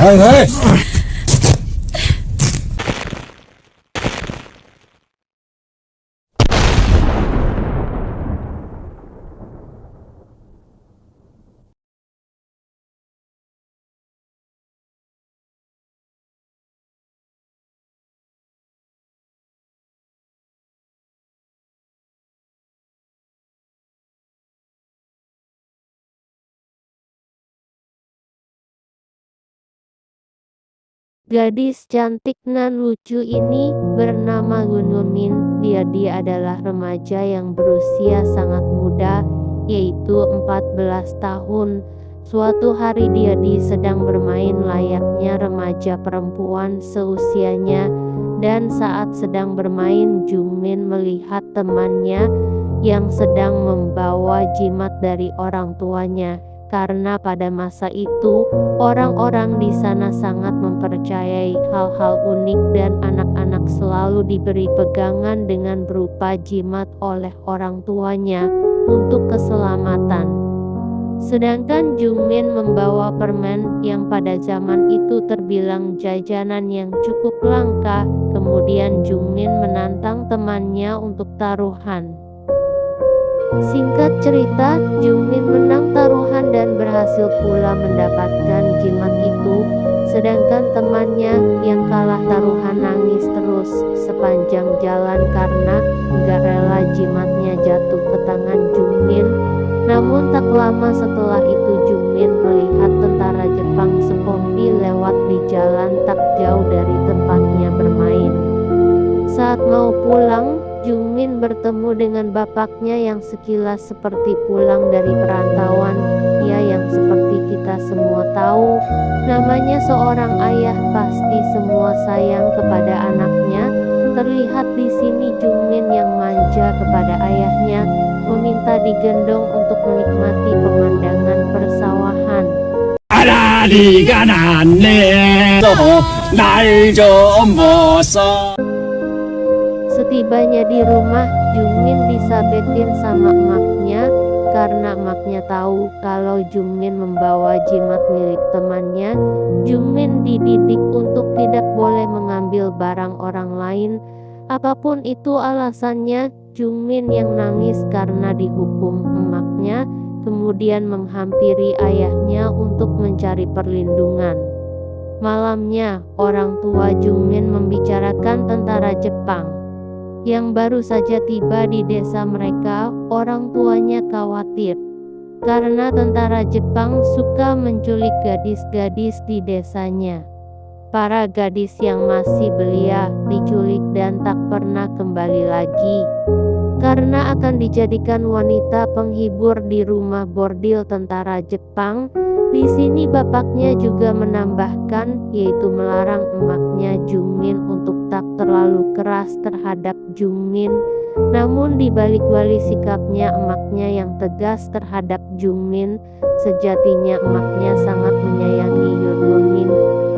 Hei, hei. Gadis cantik nan lucu ini bernama Gununmin. Dia adalah remaja yang berusia sangat muda, yaitu 14 tahun. Suatu hari dia sedang bermain layaknya remaja perempuan seusianya, dan saat sedang bermain Jungmin melihat temannya yang sedang membawa jimat dari orang tuanya. Karena pada masa itu, orang-orang di sana sangat mempercayai hal-hal unik dan anak-anak selalu diberi pegangan dengan berupa jimat oleh orang tuanya untuk keselamatan. Sedangkan Jungmin membawa permen yang pada zaman itu terbilang jajanan yang cukup langka. Kemudian Jungmin menantang temannya untuk taruhan. Singkat cerita, Jungmin menang taruhan dan berhasil pula mendapatkan jimat itu. Sedangkan temannya yang kalah taruhan nangis terus sepanjang jalan karena gak rela jimatnya jatuh ke tangan Jungmin. Namun tak lama setelah itu Jungmin melihat tentara Jepang sekompi lewat di jalan tak jauh dari tempatnya bermain. Saat mau pulang, Jungmin bertemu dengan bapaknya yang sekilas seperti pulang dari perantauan. Ia yang seperti kita semua tahu, namanya seorang ayah pasti semua sayang kepada anaknya. Terlihat di sini Jungmin yang manja kepada ayahnya, meminta digendong untuk menikmati pemandangan persawahan. 아라리가 났네. 날 좀 보소. Setibanya di rumah, Jungmin disabetin sama emaknya, karena emaknya tahu kalau Jungmin membawa jimat milik temannya. Jungmin dididik untuk tidak boleh mengambil barang orang lain, apapun itu alasannya. Jungmin yang nangis karena dihukum emaknya, kemudian menghampiri ayahnya untuk mencari perlindungan. Malamnya, orang tua Jungmin membicarakan tentara Jepang yang baru saja tiba di desa mereka. Orang tuanya khawatir karena tentara Jepang suka menculik gadis-gadis di desanya. Para gadis yang masih belia diculik dan tak pernah kembali lagi, karena akan dijadikan wanita penghibur di rumah bordil tentara Jepang. Di sini bapaknya juga menambahkan, yaitu melarang emaknya Jungmin untuk tak terlalu keras terhadap Jungmin. Namun di balik wali sikapnya emaknya yang tegas terhadap Jungmin, sejatinya emaknya sangat menyayangi Yunmin.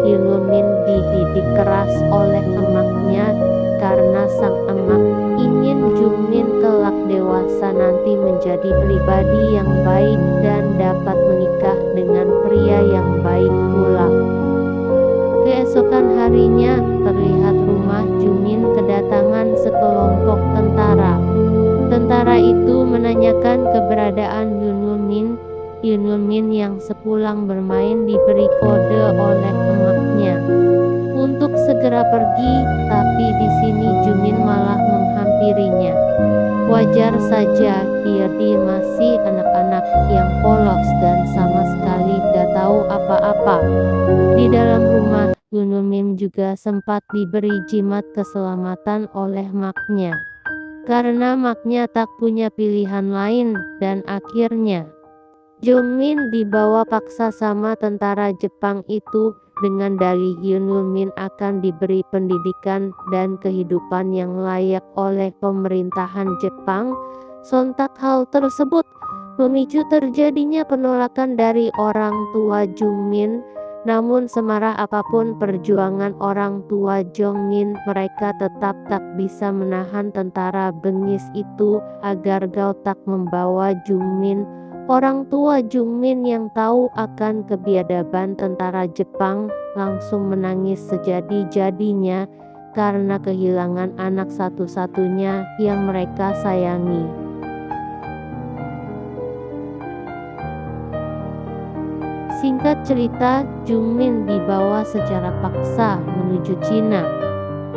Yunmin dididik keras oleh emaknya karena sang emak ingin Jungmin kelak dewasa nanti menjadi pribadi yang baik dan dapat menikah dengan pria yang baik pula. Keesokan harinya, terlihat rumah Jungmin kedatangan sekelompok tentara. Tentara itu menanyakan keberadaan Yunmin. Yunmin yang sepulang bermain diberi kode oleh emaknya untuk segera pergi, tapi di sini Jungmin malah menghampirinya. Wajar saja, dia masih anak-anak yang polos dan sama sekali gak tahu apa-apa. Di dalam rumah, Yunmin juga sempat diberi jimat keselamatan oleh maknya, karena maknya tak punya pilihan lain, dan akhirnya Jungmin dibawa paksa sama tentara Jepang itu dengan dalih Yunmin akan diberi pendidikan dan kehidupan yang layak oleh pemerintahan Jepang. Sontak hal tersebut memicu terjadinya penolakan dari orang tua Jungmin. Namun semarah apapun perjuangan orang tua Jungmin, mereka tetap tak bisa menahan tentara bengis itu agar gau tak membawa Jungmin Orang tua Jungmin yang tahu akan kebiadaban tentara Jepang langsung menangis sejadi-jadinya karena kehilangan anak satu-satunya yang mereka sayangi. Singkat cerita, Jungmin dibawa secara paksa menuju Cina.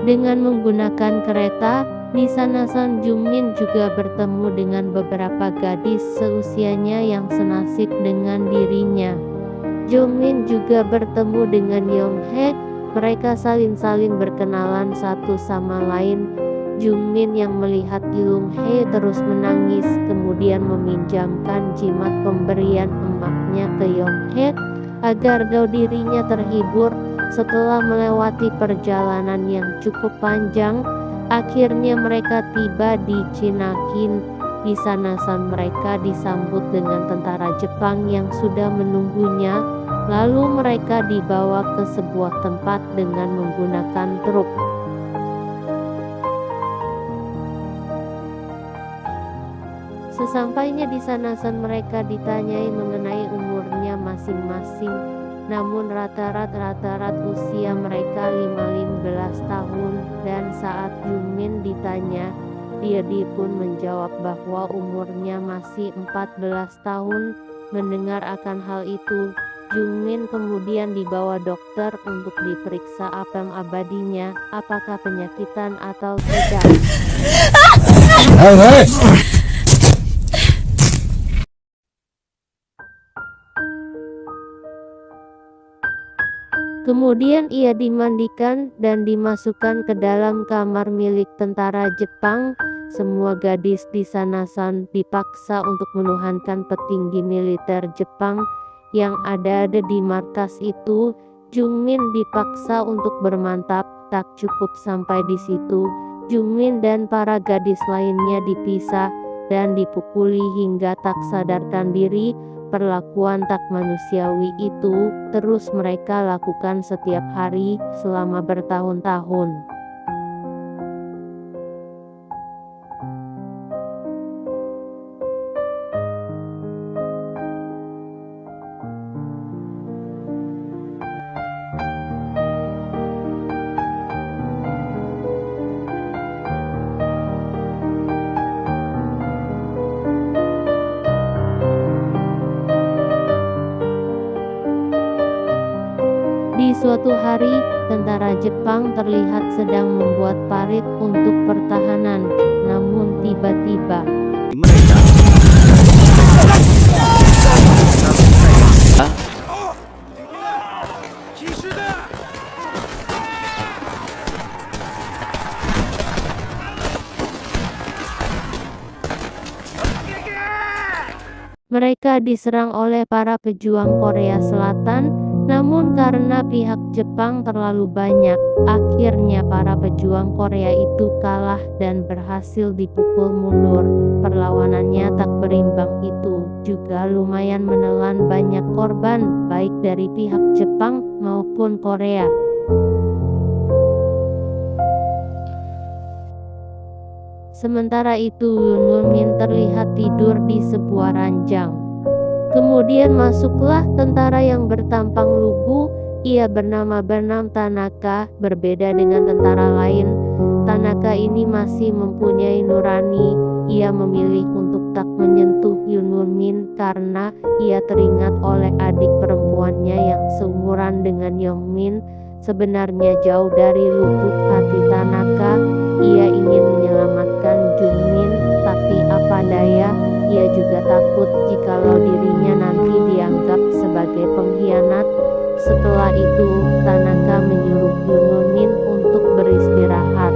Dengan menggunakan kereta, di sana San Jungmin juga bertemu dengan beberapa gadis seusianya yang senasib dengan dirinya. Jungmin juga bertemu dengan Yonghae. Mereka saling berkenalan satu sama lain. Jungmin yang melihat Yonghae terus menangis kemudian meminjamkan jimat pemberian emaknya ke Yonghae agar dirinya terhibur. Setelah melewati perjalanan yang cukup panjang, akhirnya mereka tiba di Cinakin. Di sana mereka disambut dengan tentara Jepang yang sudah menunggunya. Lalu mereka dibawa ke sebuah tempat dengan menggunakan truk. Sesampainya di sana mereka ditanyai mengenai umurnya masing-masing. Namun rata-rata usia mereka 15 tahun, dan saat Jungmin ditanya, dia pun menjawab bahwa umurnya masih 14 tahun. Mendengar akan hal itu, Jungmin kemudian dibawa dokter untuk diperiksa apem abadinya, apakah penyakitan atau tidak. Kemudian ia dimandikan dan dimasukkan ke dalam kamar milik tentara Jepang. Semua gadis di sana dipaksa untuk menuhankan petinggi militer Jepang yang ada di markas itu. Jungmin dipaksa untuk bermantap. Tak cukup sampai di situ, Jungmin dan para gadis lainnya dipisah dan dipukuli hingga tak sadarkan diri. Perlakuan tak manusiawi itu terus mereka lakukan setiap hari selama bertahun-tahun. Di suatu hari, tentara Jepang terlihat sedang membuat parit untuk pertahanan. Namun tiba-tiba mereka diserang oleh para pejuang Korea Selatan. Namun karena pihak Jepang terlalu banyak, akhirnya para pejuang Korea itu kalah dan berhasil dipukul mundur. Perlawanannya tak berimbang itu juga lumayan menelan banyak korban, baik dari pihak Jepang maupun Korea. Sementara itu Yoon Min terlihat tidur di sebuah ranjang. Kemudian masuklah tentara yang bertampang lugu. Ia bernama Tanaka. Berbeda dengan tentara lain, Tanaka ini masih mempunyai nurani. Ia memilih untuk tak menyentuh Yoon Min karena ia teringat oleh adik perempuannya yang seumuran dengan Yoon Min. Sebenarnya jauh dari lubuk hati Tanaka, ia ingin menyelamatkan Jungmin, tapi apa daya, ia juga takut jikalau dirinya nanti dianggap sebagai pengkhianat. Setelah itu, Tanaka menyuruh Yoon Min untuk beristirahat.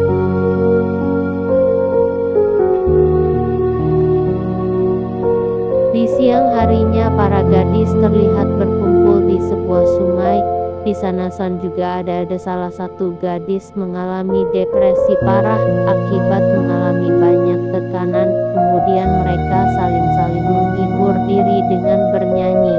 Di siang harinya, para gadis terlihat berkumpul di sebuah sungai. Di sana juga ada salah satu gadis mengalami depresi parah akibat mengalami banyak tekanan. Kemudian mereka saling menghibur diri dengan bernyanyi.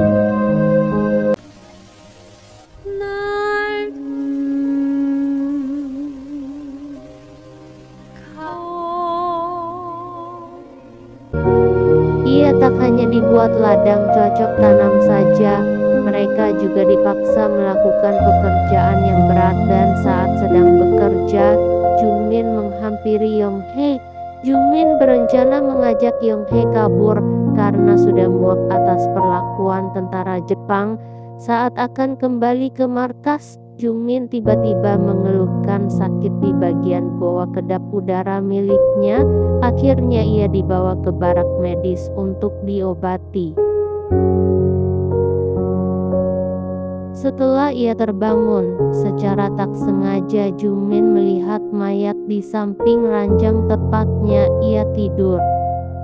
Ia tak hanya dibuat ladang cocok tanam saja. Mereka juga dipaksa melakukan pekerjaan yang berat dan saat sedang bekerja, Jungmin menghampiri Yonghae. Jungmin berencana mengajak Yonghae kabur karena sudah muak atas perlakuan tentara Jepang. Saat akan kembali ke markas, Jungmin tiba-tiba mengeluhkan sakit di bagian goa kedap udara miliknya. Akhirnya ia dibawa ke barak medis untuk diobati. Setelah ia terbangun, secara tak sengaja Jungmin melihat mayat di samping ranjang tepatnya ia tidur.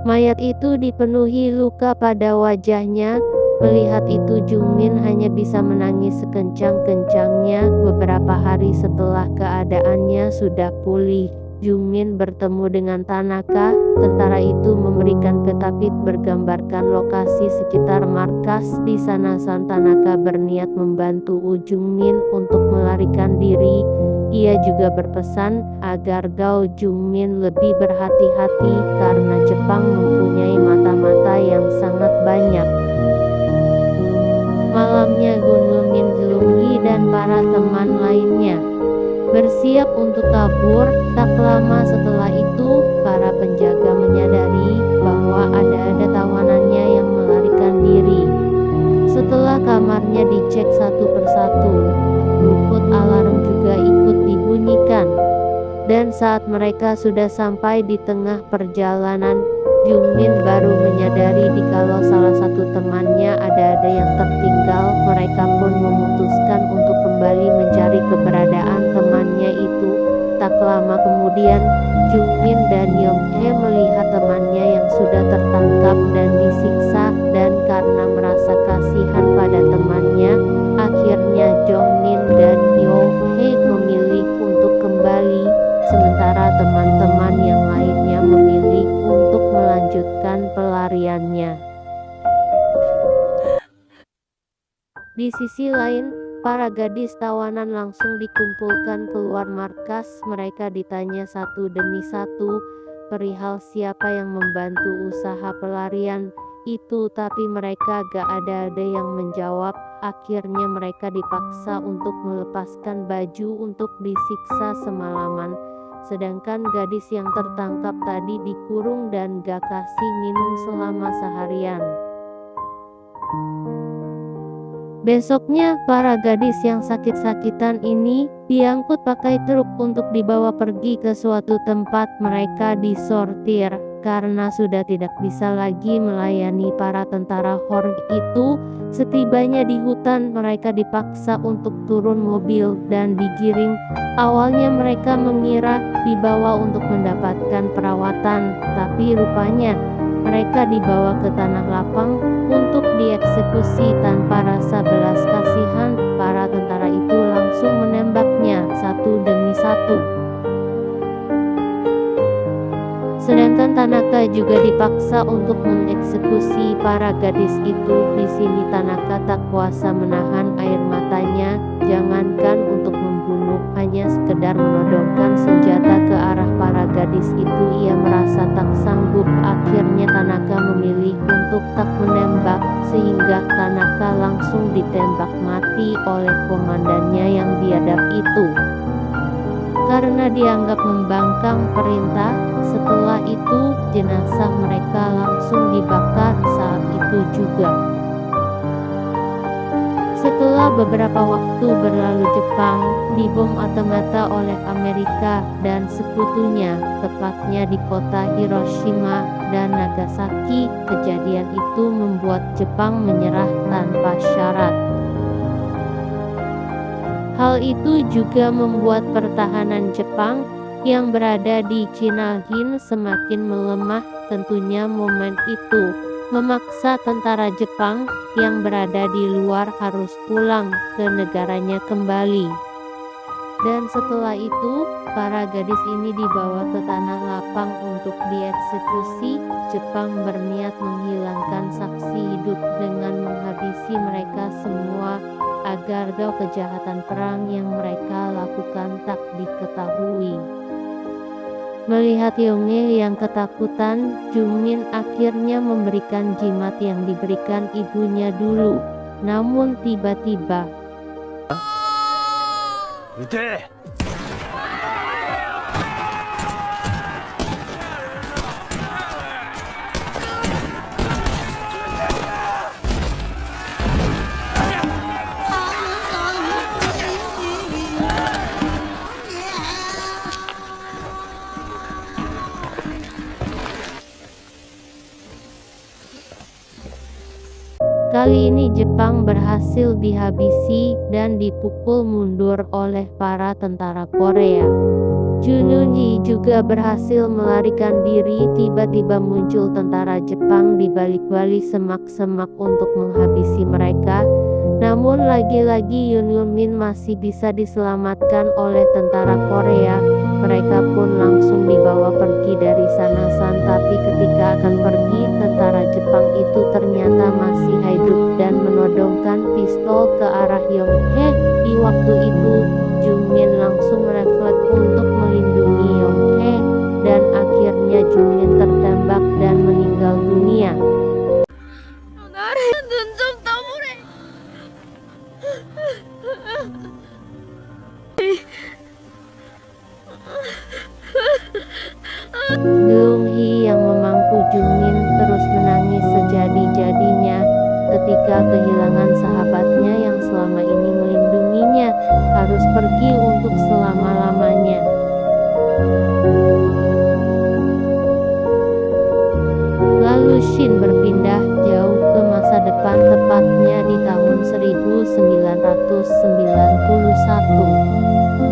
Mayat itu dipenuhi luka pada wajahnya. Melihat itu Jungmin hanya bisa menangis sekencang-kencangnya. Beberapa hari setelah keadaannya sudah pulih, Jungmin bertemu dengan Tanaka. Tentara itu memberikan peta bergambarkan lokasi sekitar markas. Di sana San Tanaka berniat membantu Jungmin untuk melarikan diri. Ia juga berpesan agar Gao Jungmin lebih berhati-hati karena Jepang mempunyai mata-mata yang sangat banyak. Malamnya Gun Min Zulunghi dan para teman lainnya bersiap untuk kabur. Tak lama setelah itu, para penjaga menyadari bahwa ada tawanannya yang melarikan diri. Setelah kamarnya dicek satu persatu, luput alarm juga ikut dibunyikan. Dan saat mereka sudah sampai di tengah perjalanan, Jungmin baru menyadari jikalau salah satu temannya ada yang tertinggal. Mereka pun memutuskan untuk kembali mencari keberadaan temannya itu. Tak lama kemudian, Jungmin dan Yonghae melihat temannya yang sudah tertangkap dan disiksa, dan karena merasa kasihan pada temannya, akhirnya Jongmin dan Yonghae memilih untuk kembali, sementara teman-teman yang lainnya memilih untuk melanjutkan pelariannya. Di sisi lain, para gadis tawanan langsung dikumpulkan keluar markas. Mereka ditanya satu demi satu perihal siapa yang membantu usaha pelarian itu, tapi mereka gak ada yang menjawab. Akhirnya mereka dipaksa untuk melepaskan baju untuk disiksa semalaman. Sedangkan gadis yang tertangkap tadi dikurung dan gak kasih minum selama seharian. Besoknya, para gadis yang sakit-sakitan ini diangkut pakai truk untuk dibawa pergi ke suatu tempat. Mereka disortir karena sudah tidak bisa lagi melayani para tentara Horde itu. Setibanya di hutan, mereka dipaksa untuk turun mobil dan digiring. Awalnya mereka mengira dibawa untuk mendapatkan perawatan, tapi rupanya mereka dibawa ke tanah lapang untuk dieksekusi tanpa rasa belas kasihan. Para tentara itu langsung menembaknya satu demi satu. Sedangkan Tanaka juga dipaksa untuk mengeksekusi para gadis itu. Di sini Tanaka tak kuasa menahan air matanya. Jangankan untuk membunuh, hanya sekedar menodongkan senjata ke arah para gadis itu ia merasa tak sanggup. Akhirnya Tanaka memilih untuk tak menembak, sehingga Tanaka langsung ditembak mati oleh komandannya yang biadab itu karena dianggap membangkang perintah. Setelah itu, jenazah mereka langsung dibakar saat itu juga. Setelah beberapa waktu berlalu, Jepang dibom mata-mata oleh Amerika dan sekutunya, tepatnya di kota Hiroshima dan Nagasaki. Kejadian itu membuat Jepang menyerah tanpa syarat. Hal itu juga membuat pertahanan Jepang yang berada di Chinalhin semakin melemah. Tentunya momen itu memaksa tentara Jepang yang berada di luar harus pulang ke negaranya kembali. Dan setelah itu, para gadis ini dibawa ke tanah lapang untuk dieksekusi. Jepang berniat menghilangkan saksi hidup dengan menghabisi mereka semua, agar kejahatan perang yang mereka lakukan tak diketahui. Melihat Yonghae yang ketakutan, Jungmin akhirnya memberikan jimat yang diberikan ibunya dulu. Namun tiba-tiba, Udah. kali ini Jepang berhasil dihabisi dan dipukul mundur oleh para tentara Korea. Jununhi juga berhasil melarikan diri. Tiba-tiba muncul tentara Jepang di balik-balik semak-semak untuk menghabisi mereka. Namun lagi-lagi Yun masih bisa diselamatkan oleh tentara Korea. Mereka pun langsung dibawa pergi dari sana. Tapi ketika akan pergi, tentara Jepang itu ternyata masih hidup dan menodongkan pistol ke arah Yonghae. Di waktu itu, Jungmin langsung refleks untuk melindungi Yonghae, dan akhirnya Jungmin tertembak dan meninggal dunia. Geumhye yang memangku Jungmin terus menangis sejadi-jadinya ketika kehilangan sahabatnya yang selama ini melindunginya, harus pergi untuk selama-lamanya. Lalu Shin berpindah jauh ke masa depan, tepatnya di tahun 1991.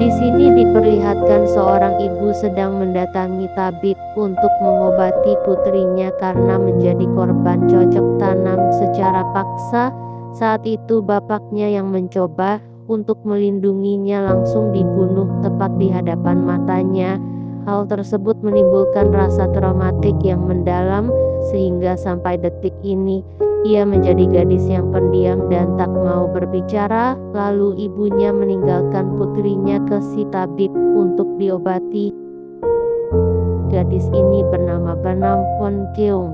Di sini diperlihatkan seorang ibu sedang mendatangi tabib untuk mengobati putrinya karena menjadi korban cocok tanam secara paksa. Saat itu bapaknya yang mencoba untuk melindunginya langsung dibunuh tepat di hadapan matanya. Hal tersebut menimbulkan rasa traumatik yang mendalam, sehingga sampai detik ini ia menjadi gadis yang pendiam dan tak mau berbicara. Lalu ibunya meninggalkan putrinya ke si tabib untuk diobati. Gadis ini bernama Won Keung.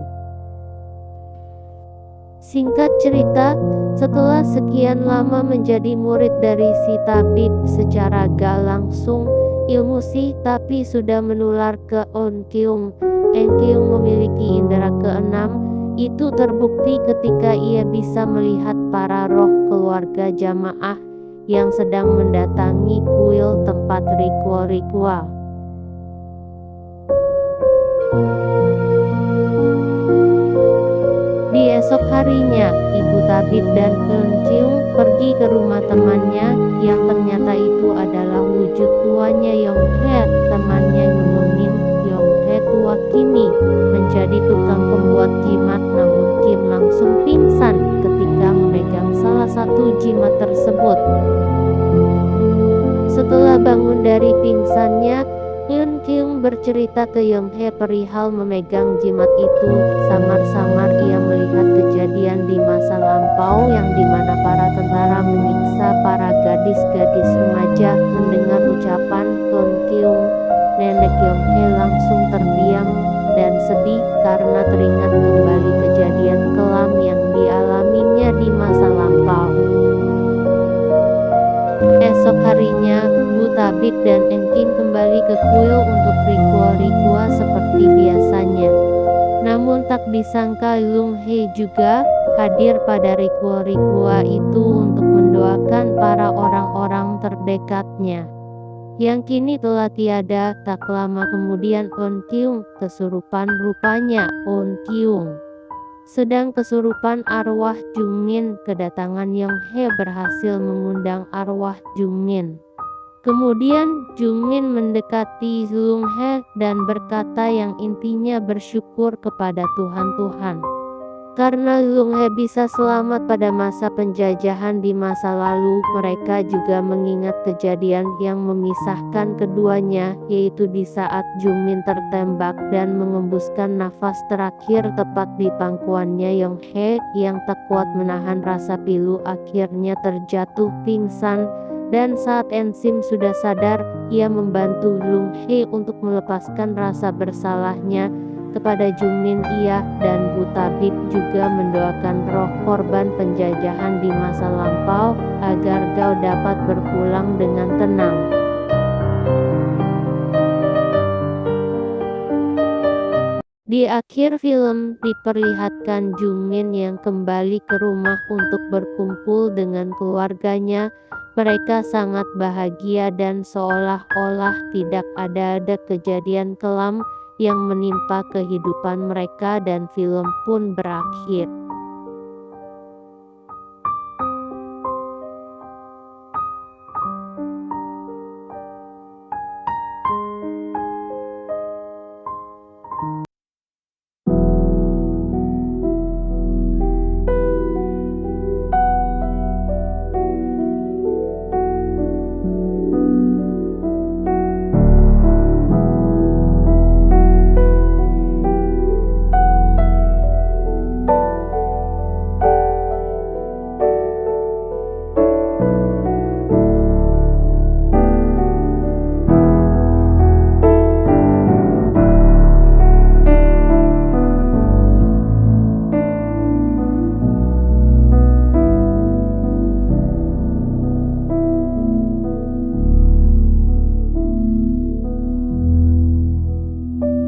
Singkat cerita, setelah sekian lama menjadi murid dari si tabib, secara gak langsung ilmu si tapi sudah menular ke On Keung. En Keung memiliki indera keenam. Itu terbukti ketika ia bisa melihat para roh keluarga jamaah yang sedang mendatangi kuil tempat ritual-ritual. Di esok harinya, ibu tabib dan Eun Keung pergi ke rumah temannya, yang ternyata itu adalah wujud tuanya Yonghae. Temannya Yumin, Yonghae tua kini menjadi tukang pembuat jimat, namun Kim langsung pingsan ketika memegang salah satu jimat tersebut. Setelah bangun dari pingsannya, Eun Keung bercerita ke Yonghae perihal memegang jimat itu. Samar-samar ia melihat kejadian di masa lampau yang dimana para tentara menyiksa para gadis-gadis remaja. Mendengar ucapan Eun Keung, nenek Yonghae langsung terdiam dan sedih karena teringat kembali kejadian kelam yang dialaminya di masa lampau. Esok harinya, Bu Tabib dan Enkin kembali ke kuil untuk ritual-ritual seperti biasanya. Namun tak disangka Lung Hei juga hadir pada ritual-ritual itu untuk mendoakan para orang-orang terdekatnya, yang kini telah tiada. Tak lama kemudian On Keung kesurupan. Rupanya On Keung sedang kesurupan arwah Jungmin. Kedatangan Yonghae berhasil mengundang arwah Jungmin. Kemudian Jungmin mendekati Yonghae dan berkata yang intinya bersyukur kepada Tuhan karena Yonghae bisa selamat pada masa penjajahan di masa lalu. Mereka juga mengingat kejadian yang memisahkan keduanya, yaitu di saat Jungmin tertembak dan mengembuskan nafas terakhir tepat di pangkuannya Yonghae yang tak kuat menahan rasa pilu akhirnya terjatuh pingsan. Dan saat Ensim sudah sadar, ia membantu Lung Hei untuk melepaskan rasa bersalahnya kepada Jungmin. Ia dan Bu Tabib juga mendoakan roh korban penjajahan di masa lampau agar Gao dapat berpulang dengan tenang. Di akhir film diperlihatkan Jungmin yang kembali ke rumah untuk berkumpul dengan keluarganya. Mereka sangat bahagia dan seolah-olah tidak ada kejadian kelam yang menimpa kehidupan mereka, dan film pun berakhir.